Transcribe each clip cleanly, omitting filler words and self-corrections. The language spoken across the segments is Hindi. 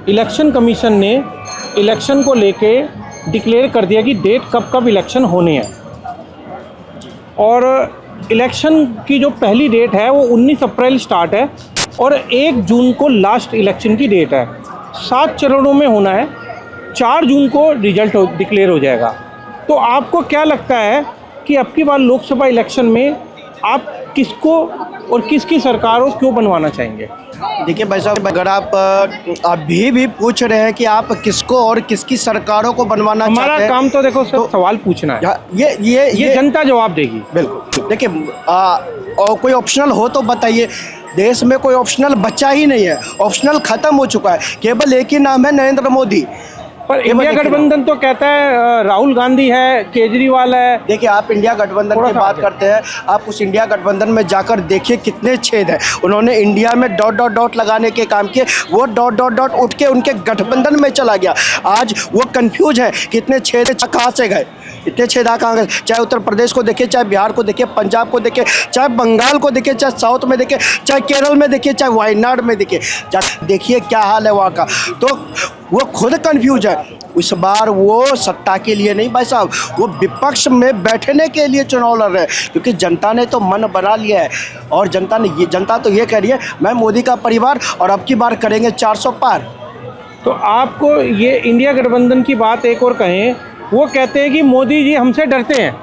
इलेक्शन कमीशन ने इलेक्शन को लेके डिक्लेयर कर दिया कि डेट कब कब इलेक्शन होने हैं। और इलेक्शन की जो पहली डेट है वो 19 अप्रैल स्टार्ट है और 1 जून को लास्ट इलेक्शन की डेट है। 7 चरणों में होना है। 4 जून को रिजल्ट डिक्लेयर हो जाएगा। तो आपको क्या लगता है कि अब की बार लोकसभा इलेक्शन में आप किसको और किसकी सरकार को क्यों बनवाना चाहेंगे? देखिए भाई साहब, अगर आप अभी भी पूछ रहे हैं कि आप किसको और किसकी सरकारों को बनवाना चाहते हैं, हमारा काम तो देखो सिर्फ सवाल पूछना है। ये जनता जवाब देगी। बिल्कुल। देखिए और कोई ऑप्शनल हो तो बताइए। देश में कोई ऑप्शनल बचा ही नहीं है, ऑप्शनल खत्म हो चुका है। केवल एक ही नाम है, नरेंद्र मोदी। पर इंडिया गठबंधन तो कहता है राहुल गांधी है, केजरीवाल है। देखिए, आप इंडिया गठबंधन की बात करते हैं, आप उस इंडिया गठबंधन में जाकर देखिए कितने छेद हैं। उन्होंने इंडिया में डॉट डॉट डॉट लगाने के काम किए, वो डॉट डॉट डॉट उठ के उनके गठबंधन में चला गया। आज वो कंफ्यूज है कितने छेद कहाँ से गए, इतने छेद कहाँ गए। चाहे उत्तर प्रदेश को देखिए, चाहे बिहार को देखिए, पंजाब को देखिए, चाहे बंगाल को देखिए, चाहे साउथ में देखिए, चाहे केरल में देखिए, चाहे वायनाड में देखिए, देखिए क्या हाल है वहाँ का। तो वो खुद कंफ्यूज है। इस बार वो सत्ता के लिए नहीं भाई साहब, वो विपक्ष में बैठने के लिए चुनाव लड़ रहे हैं, क्योंकि जनता ने तो मन बना लिया है। और जनता तो ये कह रही है, मैं मोदी का परिवार और अब की बार करेंगे 400 पार। तो आपको ये इंडिया गठबंधन की बात एक और कहें, वो कहते हैं कि मोदी जी हमसे डरते हैं।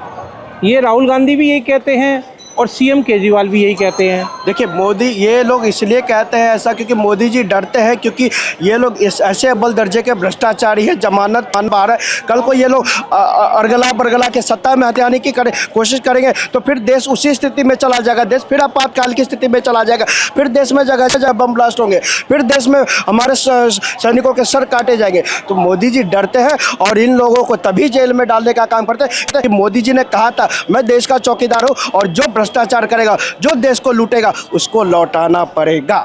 ये राहुल गांधी भी यही कहते हैं और सीएम केजरीवाल भी यही कहते हैं। देखिए, मोदी, ये लोग इसलिए कहते हैं ऐसा क्योंकि मोदी जी डरते हैं, क्योंकि ये लोग इस ऐसे अव्वल दर्जे के भ्रष्टाचारी है, जमानत पान पा रहे हैं। कल को ये लोग अर्गला बरगला के सत्ता में आने की कोशिश करेंगे तो फिर देश उसी स्थिति में चला जाएगा। देश फिर आपातकाल की स्थिति में चला जाएगा। फिर देश में जगह जगह बम ब्लास्ट होंगे, फिर देश में हमारे सैनिकों के सर काटे जाएंगे। तो मोदी जी डरते हैं और इन लोगों को तभी जेल में डालने का काम करते हैं। मोदी जी ने कहा था, मैं देश का चौकीदार हूँ और जो भ्रष्टाचार करेगा, जो देश को लूटेगा, उसको लौटाना पड़ेगा।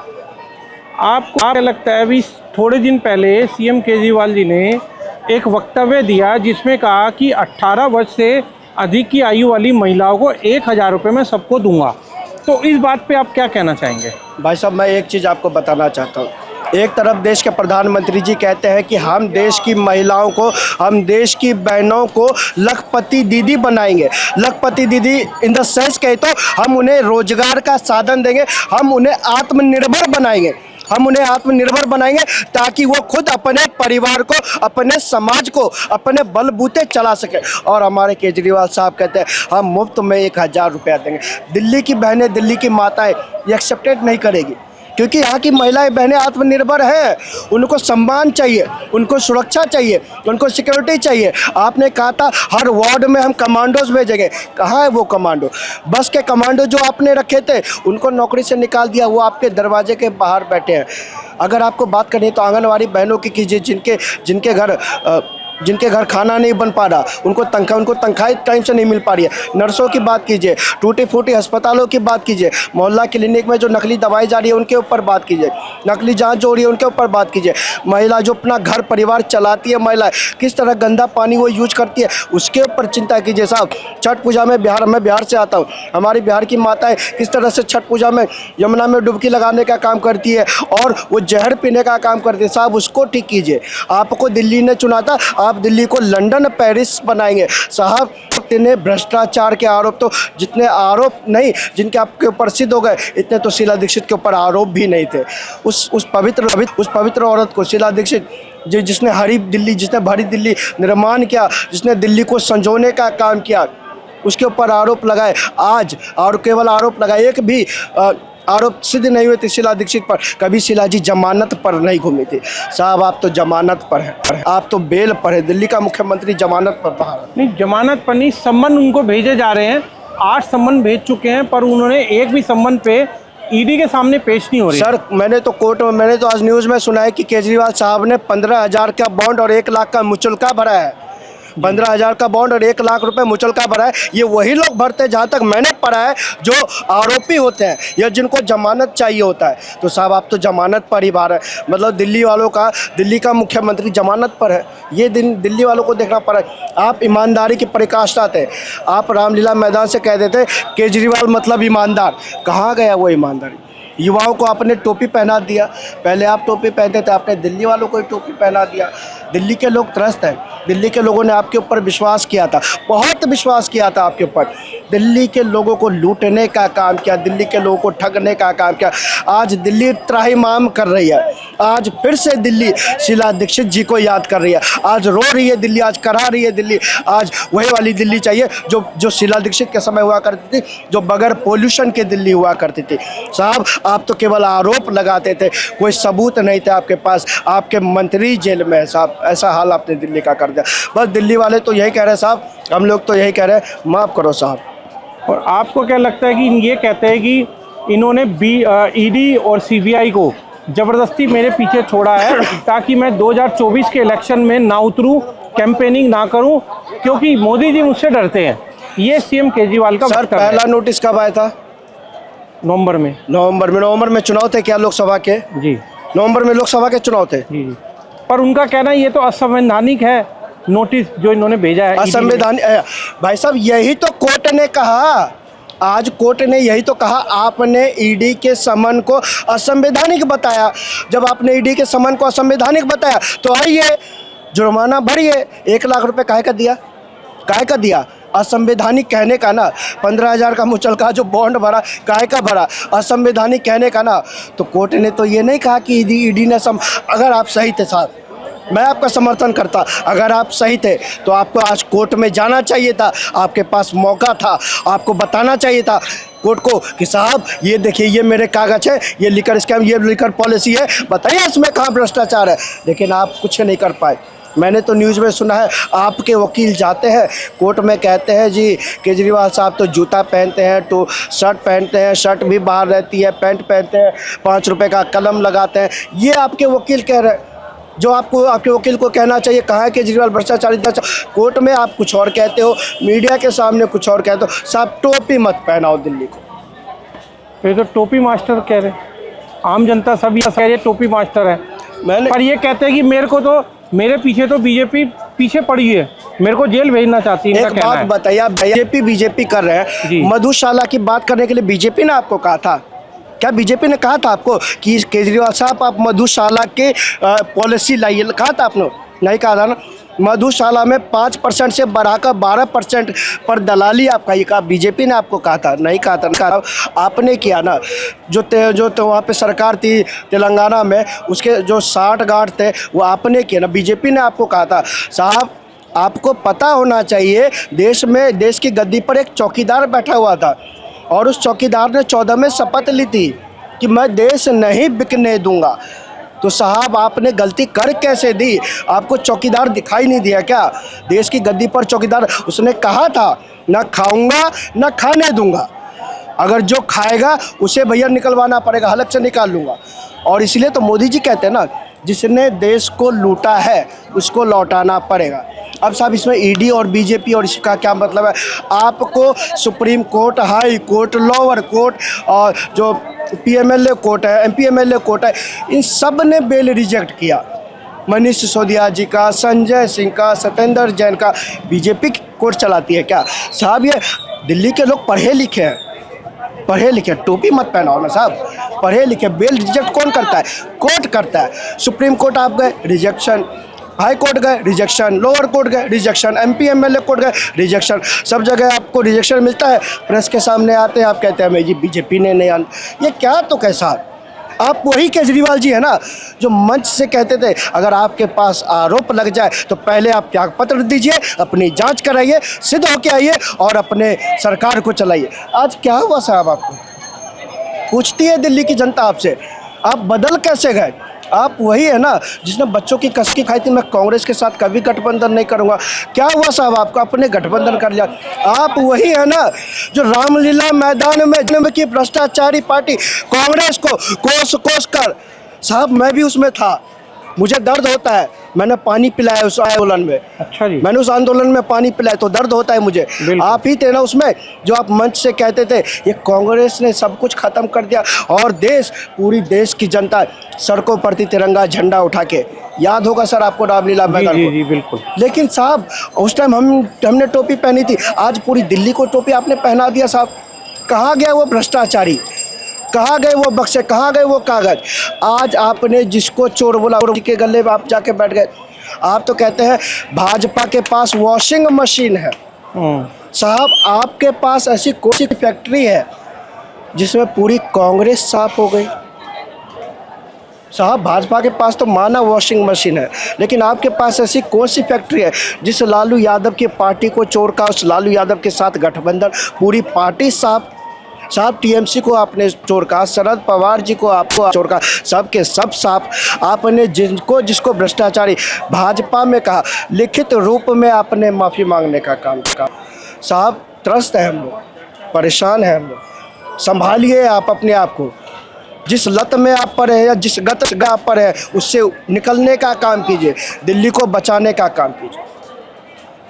आपको क्या लगता है? अभी थोड़े दिन पहले सीएम केजरीवाल जी ने एक वक्तव्य दिया जिसमें कहा कि 18 वर्ष से अधिक की आयु वाली महिलाओं को 1000 रुपये में सबको दूंगा। तो इस बात पे आप क्या कहना चाहेंगे? भाई साहब, मैं एक चीज़ आपको बताना चाहता हूँ। एक तरफ देश के प्रधानमंत्री जी कहते हैं कि हम देश की महिलाओं को, हम देश की बहनों को लखपति दीदी बनाएंगे। लखपति दीदी इन द सेंस कहे तो हम उन्हें रोजगार का साधन देंगे, हम उन्हें आत्मनिर्भर बनाएंगे। हम उन्हें आत्मनिर्भर बनाएंगे ताकि वो खुद अपने परिवार को, अपने समाज को, अपने बलबूते चला सके। और हमारे केजरीवाल साहब कहते हैं हम मुफ्त में 1000 रुपया देंगे। दिल्ली की बहनें, दिल्ली की माताएं ये एक्सेप्टेड नहीं करेगी, क्योंकि यहाँ की महिलाएं बहनें आत्मनिर्भर हैं। उनको सम्मान चाहिए, उनको सुरक्षा चाहिए, उनको सिक्योरिटी चाहिए। आपने कहा था हर वार्ड में हम कमांडोज भेजेंगे। कहाँ है वो कमांडो? बस के कमांडो जो आपने रखे थे उनको नौकरी से निकाल दिया, वो आपके दरवाजे के बाहर बैठे हैं। अगर आपको बात करनी है तो आंगनवाड़ी बहनों की कीजिए, जिनके घर खाना नहीं बन पा रहा, उनको तनख्वाह टाइम से नहीं मिल पा रही है। नर्सों की बात कीजिए, टूटी फूटी अस्पतालों की बात कीजिए, मोहल्ला क्लिनिक में जो नकली दवाई जा रही है उनके ऊपर बात कीजिए, नकली जांच हो रही है उनके ऊपर बात कीजिए। महिला जो अपना घर परिवार चलाती है, महिला किस तरह गंदा पानी वो यूज करती है, उसके ऊपर चिंता कीजिए साहब। छठ पूजा में मैं बिहार से आता हूँ, हमारी बिहार की माताएँ किस तरह से छठ पूजा में यमुना में डुबकी लगाने का काम करती है और वो जहर पीने का काम करती है। साहब, उसको ठीक कीजिए। आपको दिल्ली ने चुना था, आप दिल्ली को लंदन पेरिस बनाएंगे। साहब, इतने भ्रष्टाचार के आरोप तो, जितने आरोप नहीं जिनके आपके ऊपर सिद्ध हो गए, इतने तो शीला दीक्षित के ऊपर आरोप भी नहीं थे। उस पवित्र औरत को, शीला दीक्षित जिसने भरी दिल्ली निर्माण किया, जिसने दिल्ली को संजोने का काम किया, उसके ऊपर आरोप लगाए आज। और केवल आरोप लगाए, एक भी आरोप सिद्ध नहीं हुए थे शीला दीक्षित पर। कभी शीला जी जमानत पर नहीं घूमी थी। साहब, आप तो जमानत पर हैं, आप तो बेल पर है। दिल्ली का मुख्यमंत्री जमानत पर बाहर नहीं, जमानत पर नहीं, सम्मन उनको भेजे जा रहे हैं। 8 सम्मन भेज चुके हैं, पर उन्होंने एक भी सम्मन पे ईडी के सामने पेश नहीं हो रही। सर, मैंने तो आज न्यूज़ में सुना है कि केजरीवाल साहब ने 15,000 का बॉन्ड और 1 लाख का मुचलका भरा है। 15,000 का बॉन्ड और 1 लाख रुपए मुचलका भरा है। ये वही लोग भरते हैं, जहाँ तक मैंने पढ़ा है, जो आरोपी होते हैं या जिनको जमानत चाहिए होता है। तो साहब, आप तो जमानत पर ही बाहर है। मतलब दिल्ली का मुख्यमंत्री जमानत पर है। ये दिल्ली वालों को देखना पड़ा है। आप ईमानदारी की पराकाष्ठा थे। आप रामलीला मैदान से कह देते केजरीवाल मतलब ईमानदार। कहाँ गया वो ईमानदारी? युवाओं को आपने टोपी पहना दिया। पहले आप टोपी पहनते थे, आपने दिल्ली वालों को टोपी पहना दिया। दिल्ली के लोग त्रस्त हैं। दिल्ली के लोगों ने आपके ऊपर विश्वास किया था, बहुत विश्वास किया था आपके ऊपर। दिल्ली के लोगों को लूटने का काम किया, दिल्ली के लोगों को ठगने का काम किया। आज दिल्ली त्राहिमाम कर रही है। आज फिर से दिल्ली शीला दीक्षित जी को याद कर रही है। आज रो रही है दिल्ली, आज करा रही है दिल्ली। आज वही वाली दिल्ली चाहिए जो शीला दीक्षित के समय हुआ करती थी, जो बगैर पोल्यूशन के दिल्ली हुआ करती थी। साहब, आप तो केवल आरोप लगाते थे, कोई सबूत नहीं थे आपके पास। आपके मंत्री जेल में है साहब, ऐसा हाल आपने दिल्ली का कर दिया। बस दिल्ली वाले तो यही कह रहे हैं साहब, हम लोग तो यही कह रहे हैं, माफ़ करो साहब। और आपको क्या लगता है कि ये कहते हैं कि इन्होंने ईडी और सीबीआई को ज़बरदस्ती मेरे पीछे छोड़ा है ताकि मैं 2024 के इलेक्शन में ना उतरूं, कैंपेनिंग ना करूं, क्योंकि मोदी जी मुझसे डरते हैं। ये सीएम केजरीवाल का सर, पहला नोटिस कब आया था? नवंबर में। नवंबर में चुनाव थे क्या लोकसभा के? जी, नवंबर में लोकसभा के चुनाव थे। जी जी। पर उनका कहना है ये तो असंवैधानिक है, नोटिस जो इन्होंने भेजा है। असंवैधानिक? भाई साहब, यही तो कोर्ट ने कहा। आज कोर्ट ने यही तो कहा, आपने ईडी के समन को असंवैधानिक बताया। जब आपने ईडी के समन को असंवैधानिक बताया तो आइए जुर्माना भरिए। 1 लाख रुपए काहे का दिया? काहे का दिया? असंवैधानिक कहने का ना। 15,000 का मुचलका जो बॉन्ड भरा, काहे का भरा? असंवैधानिक कहने का ना। तो कोर्ट ने तो ये नहीं कहा कि ईडी ने अगर आप सही थे साहब, मैं आपका समर्थन करता। अगर आप सही थे तो आपको आज कोर्ट में जाना चाहिए था, आपके पास मौका था, आपको बताना चाहिए था कोर्ट को कि साहब ये देखिए, ये मेरे कागज़ है, ये लिकर स्कैम, ये लिकर पॉलिसी है, बताइए इसमें कहाँ भ्रष्टाचार है। लेकिन आप कुछ नहीं कर पाए। मैंने तो न्यूज़ में सुना है, आपके वकील जाते हैं कोर्ट में, कहते हैं जी केजरीवाल साहब तो जूता पहनते हैं, तो शर्ट पहनते हैं, शर्ट भी बाहर रहती है, पैंट पहनते हैं, 5 रुपए का कलम लगाते हैं। ये आपके वकील कह रहे हैं। जो आपको, आपके वकील को कहना चाहिए कहाँ है केजरीवाल भ्रष्टाचारी। कोर्ट में आप कुछ और कहते हो, मीडिया के सामने कुछ और कहते हो। साहब, टोपी मत पहनाओ दिल्ली को। ये तो टोपी मास्टर कह रहे, आम जनता सब ये कह रही है टोपी मास्टर है। पर ये कहते हैं कि मेरे पीछे तो बीजेपी पीछे पड़ी है, मेरे को जेल भेजना चाहती है। एक बात बताइए, आप बीजेपी कर रहे हैं, मधुशाला की बात करने के लिए बीजेपी ने आपको कहा था क्या? बीजेपी ने कहा था आपको कि केजरीवाल साहब आप मधुशाला के पॉलिसी लाइए? कहा था आपने? नहीं कहा था ना। मधुशाला में 5% से बढ़ाकर 12% पर दलाली आपका, ये कहा बीजेपी ने आपको कहा था? नहीं कहा था। आपने किया ना। जो वहाँ पे सरकार थी तेलंगाना में, उसके जो 60 गार्ड थे वो आपने किया ना, बीजेपी ने आपको कहा था। साहब, आपको पता होना चाहिए, देश की गद्दी पर एक चौकीदार बैठा हुआ था और उस चौकीदार ने 14 में शपथ ली थी कि मैं देश नहीं बिकने दूंगा। तो साहब, आपने गलती कर कैसे दी? आपको चौकीदार दिखाई नहीं दिया क्या? देश की गद्दी पर चौकीदार, उसने कहा था ना खाऊंगा ना खाने दूंगा। अगर जो खाएगा उसे भैया निकलवाना पड़ेगा, हलक से निकाल लूँगा। और इसलिए तो मोदी जी कहते हैं ना, जिसने देश को लूटा है उसको लौटाना पड़ेगा। अब साहब, इसमें ईडी और बीजेपी और इसका क्या मतलब है? आपको supreme court, high court, lower court और जो पीएमएलए कोर्ट है, एमपीएमएलए कोर्ट है, इन सब ने बेल रिजेक्ट किया। मनीष सिसोदिया जी का, संजय सिंह का, सत्येंद्र जैन का। बीजेपी कोर्ट चलाती है क्या? साहब, ये दिल्ली के लोग पढ़े लिखे हैं, पढ़े लिखे। टोपी मत पहनाओ ना साहब, पढ़े लिखे। बेल रिजेक्ट कौन करता है? कोर्ट करता है। सुप्रीम कोर्ट आप गए, रिजेक्शन। हाई कोर्ट गए, रिजेक्शन। लोअर कोर्ट गए, रिजेक्शन। एमपीएमएलए कोर्ट गए, रिजेक्शन। सब जगह आपको रिजेक्शन मिलता है। प्रेस के सामने आते हैं, आप कहते हैं मैं जी बीजेपी ने नहीं आना। ये क्या तो कैसा? आप वही केजरीवाल जी है ना जो मंच से कहते थे अगर आपके पास आरोप लग जाए तो पहले आप त्यागपत्र दीजिए, अपनी जांच कराइए, सिद्ध होके आइए और अपने सरकार को चलाइए। आज क्या हुआ साहब? आपको पूछती है दिल्ली की जनता आपसे, आप बदल कैसे गए? आप वही है ना जिसने बच्चों की कसकी खाई थी, मैं कांग्रेस के साथ कभी गठबंधन नहीं करूंगा। क्या हुआ साहब? आपको अपने गठबंधन कर लिया। आप वही है ना जो रामलीला मैदान में की भ्रष्टाचारी पार्टी कांग्रेस को कोस कोस कर। साहब, मैं भी उसमें था, मुझे दर्द होता है। मैंने पानी पिलाया उस आंदोलन में। अच्छा जी। मैंने उस आंदोलन में पानी पिलाया तो दर्द होता है मुझे। आप ही थे ना उसमें जो आप मंच से कहते थे ये कांग्रेस ने सब कुछ खत्म कर दिया और पूरी देश की जनता सड़कों पर थी तिरंगा झंडा उठा के। याद होगा सर आपको रामलीला मैदान को? जी बिल्कुल। लेकिन साहब, उस टाइम हमने टोपी पहनी थी, आज पूरी दिल्ली को टोपी आपने पहना दिया। साहब, कहाँ गया वो भ्रष्टाचारी? कहाँ गए वो बक्से, कहाँ गए वो कागज? आज आपने जिसको चोर बोला के गले में आप जाके बैठ गए। आप तो कहते हैं भाजपा के पास वॉशिंग मशीन है। साहब आपके पास ऐसी कौन सी फैक्ट्री है जिसमें पूरी कांग्रेस साफ हो गई? साहब भाजपा के पास तो माना वॉशिंग मशीन है, लेकिन आपके पास ऐसी कौन सी फैक्ट्री है जिस लालू यादव की पार्टी को चोर का, उस लालू यादव के साथ गठबंधन, पूरी पार्टी साफ। साहब टीएमसी को आपने चोर कहा, शरद पवार जी को आपको चोर कहा, सब के सब साफ। आपने जिसको भ्रष्टाचारी भाजपा में कहा, लिखित रूप में आपने माफ़ी मांगने का काम किया। साहब त्रस्त है हम लोग, परेशान है हम लोग। संभालिए आप अपने आप को, जिस लत में आप पर है या जिस गत आप पर है उससे निकलने का काम कीजिए, दिल्ली को बचाने का काम कीजिए।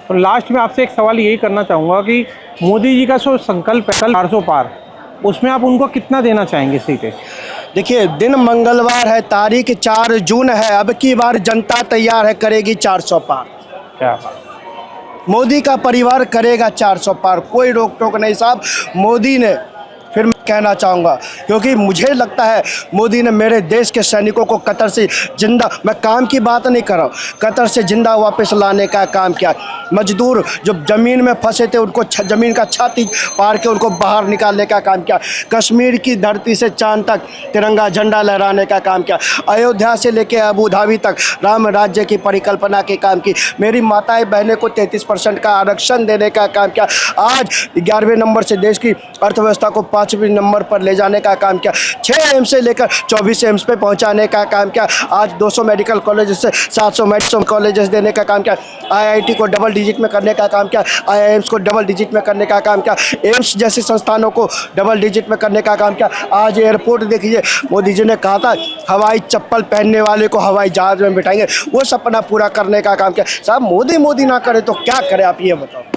तो लास्ट में आपसे एक सवाल यही करना चाहूँगा कि मोदी जी का जो संकल्प है कल 400 पार, उसमें आप उनको कितना देना चाहेंगे सीटें? देखिए दिन मंगलवार है, तारीख 4 जून है, अब की बार जनता तैयार है, करेगी 400 पार। क्या मोदी का परिवार करेगा 400 पार, कोई रोक टोक नहीं। साहब मोदी ने, फिर मैं कहना चाहूँगा, क्योंकि मुझे लगता है मोदी ने मेरे देश के सैनिकों को कतर से जिंदा, मैं काम की बात नहीं कर रहा हूँ, कतर से जिंदा वापस लाने का काम किया। मजदूर जो ज़मीन में फंसे थे उनको ज़मीन का छाती पार के उनको बाहर निकालने का काम किया। कश्मीर की धरती से चांद तक तिरंगा झंडा लहराने का काम किया। अयोध्या से लेकर अबू धाबी तक राम राज्य की परिकल्पना के काम की। मेरी माताएं बहनें को 33% का आरक्षण देने का काम किया। आज 11वें नंबर से देश की अर्थव्यवस्था को 5वें नंबर पर ले जाने का काम किया। 6 एम्स से लेकर 24 एम्स पे पहुंचाने का काम किया। आज 200 मेडिकल कॉलेज से 700 मेडिकल कॉलेजेस देने का काम किया। आईआईटी को डबल डिजिट में करने का काम किया। आईआईएम्स को डबल डिजिट में करने का काम किया। एम्स जैसे संस्थानों को डबल डिजिट में करने का काम किया। आज एयरपोर्ट देखिए, मोदी जी ने कहा था हवाई चप्पल पहनने वाले को हवाई जहाज में बिठाएंगे, वो सपना पूरा करने का काम किया। साहब मोदी ना करे तो क्या करे, आप ये बताओ।